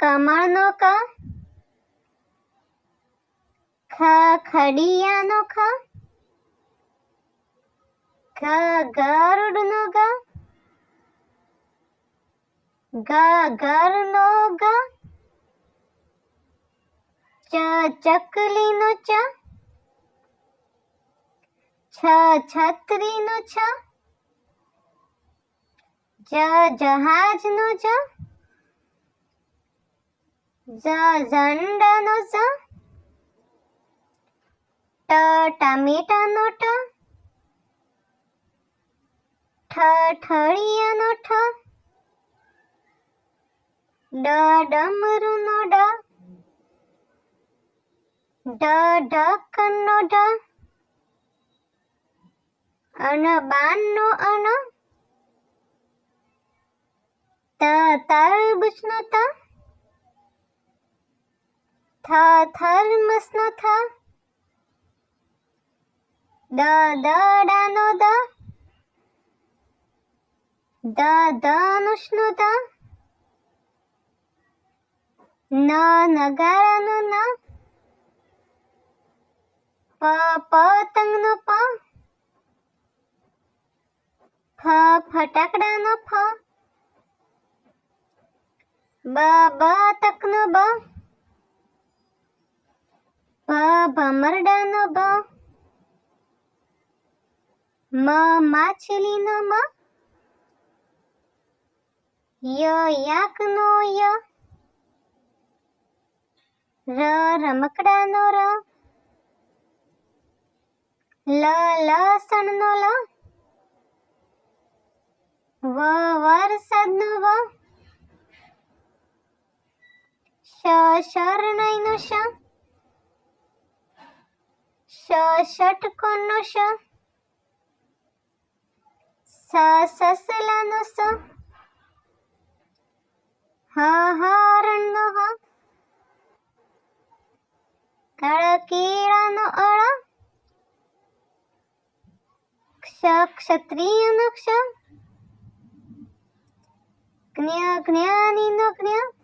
કમળનો ક, ખડિયાનો ખ, ગરુડનો ગ, ઘરનો ગ, ચકલીનો ચ, છત્રીનો છ, જહાજનો જ, ઝંડાનો ઝ, ટમેટાનો ટ, ઠળિયાનો ઠ, ડમરુનો ડ, ઢક્કનનો ઢ, બાણનો અણ, તરબૂચનો ત, થર્મસનો થ, દડાનો દ, ધનુષનો ધ, નગારાનો ન, પતંગનો પ, ફટાકડાનો ફ, બતકનો બ, ભમરડાનો બ, માછલીનો મ, યાકનો ય, રમકડાનો ર, લસણનો લ, વરસાદનો વ, શરણાઈનો શ, ષટકોણનો શ, સસલાનો સ, હરણનો હ, કેળાનો અળ, ક્ષત્રિયનો ક્ષ, જ્ઞાનીનો જ્ઞ,